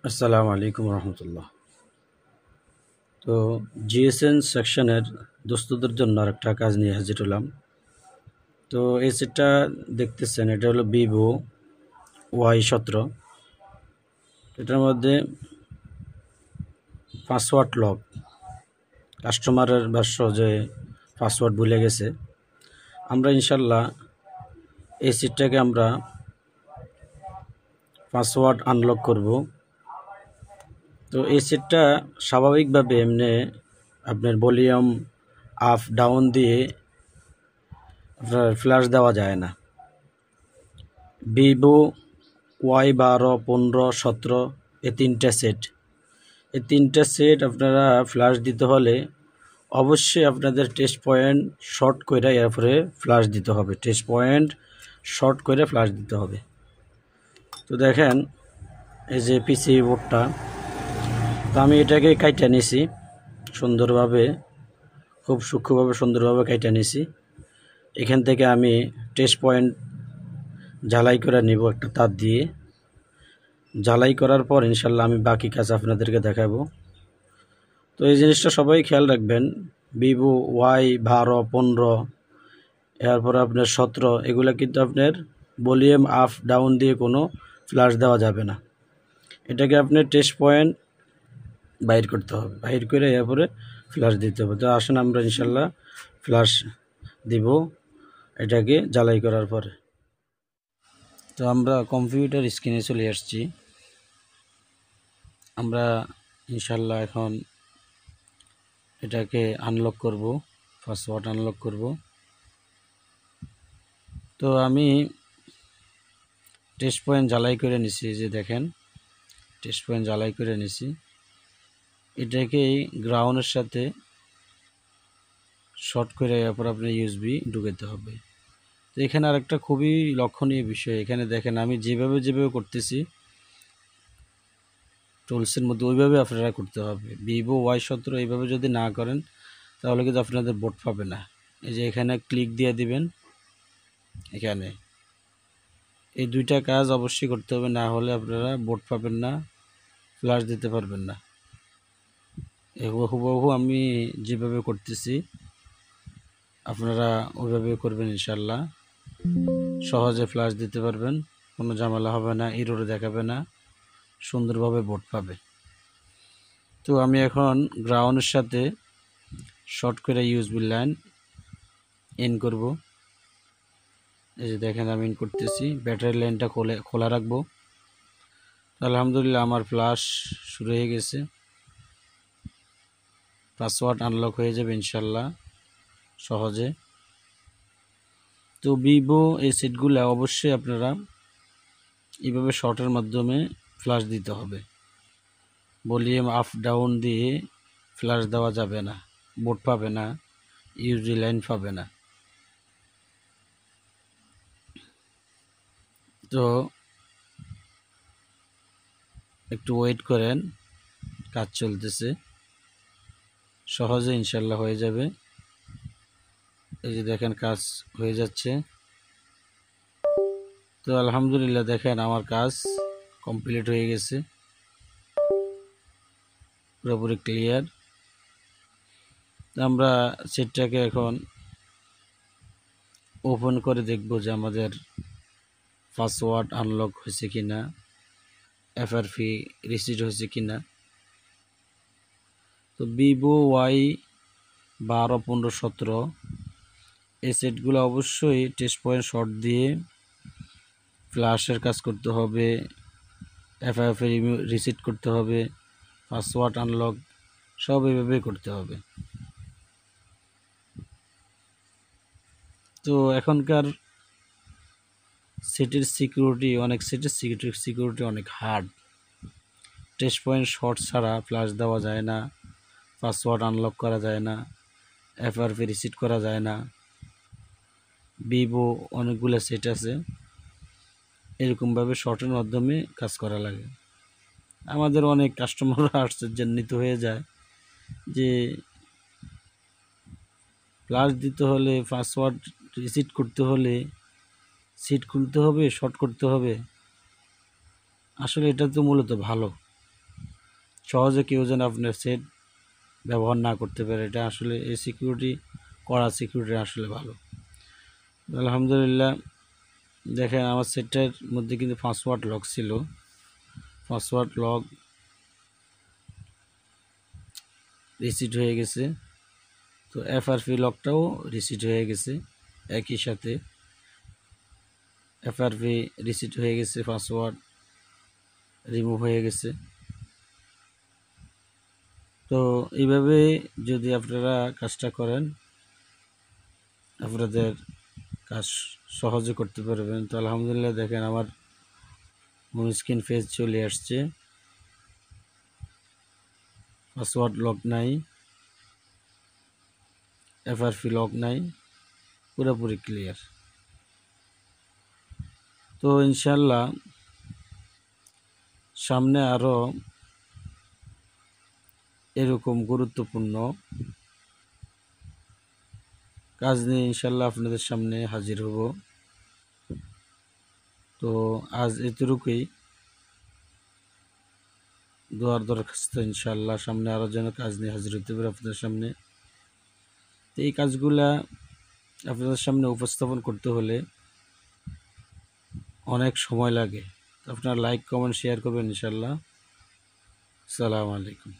আসসালামু আলাইকুম রহমতুল্লাহ। তো জিএসএন সেকশনের দোস্তদের জন্য আরেকটা কাজ নিয়ে হাজির হলাম। তো এই সেটটা দেখতেছেন, এটা হলো ভিভো Y17। এটার মধ্যে পাসওয়ার্ড লক, কাস্টমারের ভাষ্য যে পাসওয়ার্ড ভুলে গেছে। আমরা ইনশাল্লাহ এই সেটটাকে আমরা পাসওয়ার্ড আনলক করব। তো এই সেটটা স্বাভাবিকভাবে এমনি আপনার ভলিউম আপ ডাউন দিয়ে আপনার ফ্ল্যাশ দেওয়া যায় না। ভিভো Y12, 15, 17 এই তিনটা সেট আপনারা ফ্ল্যাশ দিতে হলে অবশ্যই আপনাদের টেস্ট পয়েন্ট শর্ট করে এরপরে ফ্ল্যাশ দিতে হবে। টেস্ট পয়েন্ট শর্ট করে ফ্ল্যাশ দিতে হবে। তো দেখেন, এই যে পিসি বোর্ডটা, তো আমি এটাকে কাইটা নিছি সুন্দরভাবে, খুব সূক্ষ্মভাবে সুন্দরভাবে কাইটা নিছি। এখান থেকে আমি টেস্ট পয়েন্ট ঝালাই করে নিব একটা তার দিয়ে। ঝালাই করার পর ইনশাল্লাহ আমি বাকি কাজ আপনাদেরকে দেখাবো। তো এই জিনিসটা সবাই খেয়াল রাখবেন। ভিভো Y12, 15, এরপর আপনার 17, এগুলো কিন্তু আপনার ভলিউম আপ ডাউন দিয়ে কোনো ফ্ল্যাশ দেওয়া যাবে না। এটাকে আপনার টেস্ট পয়েন্ট বাইর করতে হবে, বাইর করে এরপরে ফ্ল্যাশ দিতে হবে। তো আসেন আমরা ইনশাল্লাহ ফ্ল্যাশ দিব এটাকে জ্বালাই করার পরে। তো আমরা কম্পিউটার স্ক্রিনে চলে আসছি। আমরা ইনশাল্লাহ এখন এটাকে আনলক করব, পাসওয়ার্ড আনলক করব। তো আমি টেস্ট পয়েন্ট জ্বালাই করে নিছি, যে দেখেন টেস্ট পয়েন্ট জ্বালাই করে নিছি। এটাকেই গ্রাউন্ডের সাথে শর্ট করে এরপর আপনার ইউএসবি ঢুকাতে হবে। তো এখানে আরেকটা খুবই লক্ষণীয় বিষয়, এখানে দেখেন আমি যেভাবে করতেছি টুলসের মধ্যে ওইভাবে আপনারা করতে হবে। ভিভো Y17 এইভাবে যদি না করেন তাহলে কিন্তু আপনাদের বোর্ড পাবে না। এই যে এখানে ক্লিক দিয়ে দিবেন, এখানে এই দুইটা কাজ অবশ্যই করতে হবে, না হলে আপনারা বোর্ড পাবেন না, ফ্ল্যাশ দিতে পারবেন না। হুবহু আমি যেভাবে করতেছি আপনারা ওইভাবে করবেন, ইনশাল্লাহ সহজে ফ্ল্যাশ দিতে পারবেন, কোনো ঝামেলা হবে না, এরর দেখাবে না, সুন্দরভাবে বোর্ড পাবে। তো আমি এখন গ্রাউন্ডের সাথে শর্ট করে ইউএসবি লাইন ইন করব। এই যে দেখেন আমি ইন করতেছি, ব্যাটারি লাইনটা খোলা রাখবো। আলহামদুলিল্লাহ আমার ফ্ল্যাশ শুরু হয়ে গেছে, পাসওয়ার্ড আনলক হয়ে যাবে ইনশাল্লাহ সহজে। তো ভিভো এই সেটগুলো অবশ্যই আপনারা এইভাবে শর্টের মাধ্যমে ফ্ল্যাশ দিতে হবে। ভলিউম আপ ডাউন দিয়ে ফ্ল্যাশ দেওয়া যাবে না, বোর্ড পাবে না, ইউএসবি লাইন পাবে না। তো একটু ওয়েট করেন, কাজ চলতেছে, সহজে ইনশাল্লাহ হয়ে যাবে। এই যে দেখেন কাজ হয়ে যাচ্ছে। তো আলহামদুলিল্লাহ দেখেন আমার কাজ কমপ্লিট হয়ে গেছে, পুরোপুরি ক্লিয়ার। আমরা সেটটাকে এখন ওপেন করে দেখব যে আমাদের পাসওয়ার্ড আনলক হয়েছে কিনা, এফআরপি রিসিট হয়েছে কিনা। তো ভিভো Y12, 15, 17 এই সেটগুলো অবশ্যই টেস্ট পয়েন্ট শর্ট দিয়ে ফ্ল্যাশের কাজ করতে হবে, এফআরপি রিসিট করতে হবে, পাসওয়ার্ড আনলক সব এইভাবেই করতে হবে। তো এখনকার সেটের সিকিউরিটি অনেক হার্ড। টেস্ট পয়েন্ট শর্ট ছাড়া ফ্ল্যাশ দেওয়া যায় না, পাসওয়ার্ড আনলক করা যায় না, এফআরপি রিসিট করা যায় না। ভিভো অনেকগুলো সেট আছে, এরকমভাবে শর্টের মাধ্যমে কাজ করা লাগে। আমাদের অনেক কাস্টমাররা আশ্চর্যান্বিত হয়ে যায় যে ফ্ল্যাশ দিতে হলে, পাসওয়ার্ড রিসিট করতে হলে সিট খুলতে হবে, শর্ট করতে হবে। আসলে এটা তো মূলত ভালো, সহজে কেউ যেন আপনার সেট ব্যবহার না করতে পারে। এটা আসলে এই সিকিউরিটি করা সিকিউরিটি আসলে ভালো। আলহামদুলিল্লাহ দেখেন আমার সেটটার মধ্যে কিন্তু পাসওয়ার্ড লক ছিল, পাসওয়ার্ড লক রিসেট হয়ে গেছে। তো এফআরপি লকটাও রিসেট হয়ে গেছে, একই সাথে এফআরপি রিসেট হয়ে গেছে, পাসওয়ার্ড রিমুভ হয়ে গেছে। তো এইভাবে যদি আপনারা কাজটা করেন আপনাদের কাজ সহজে করতে পারবেন। তো আলহামদুলিল্লাহ দেখেন আমার হোম স্ক্রিন পেজ চলে আসছে, পাসওয়ার্ড লক নাই, এফআরপি লক নাই, পুরোপুরি ক্লিয়ার। তো ইনশাল্লাহ সামনে আরও এরকম গুরুত্বপূর্ণ কাজ নিয়ে ইনশাল্লাহ আপনাদের সামনে হাজির হব। তো আজ এতটুকুই, দোয়ার দরখাস্ত ইনশাল্লাহ সামনে আরও যেন কাজ নিয়ে হাজির হতে পারে আপনাদের সামনে। তো এই কাজগুলা আপনাদের সামনে উপস্থাপন করতে হলে অনেক সময় লাগে। আপনারা লাইক কমেন্ট শেয়ার করবেন ইনশাল্লাহ। আসসালামু আলাইকুম।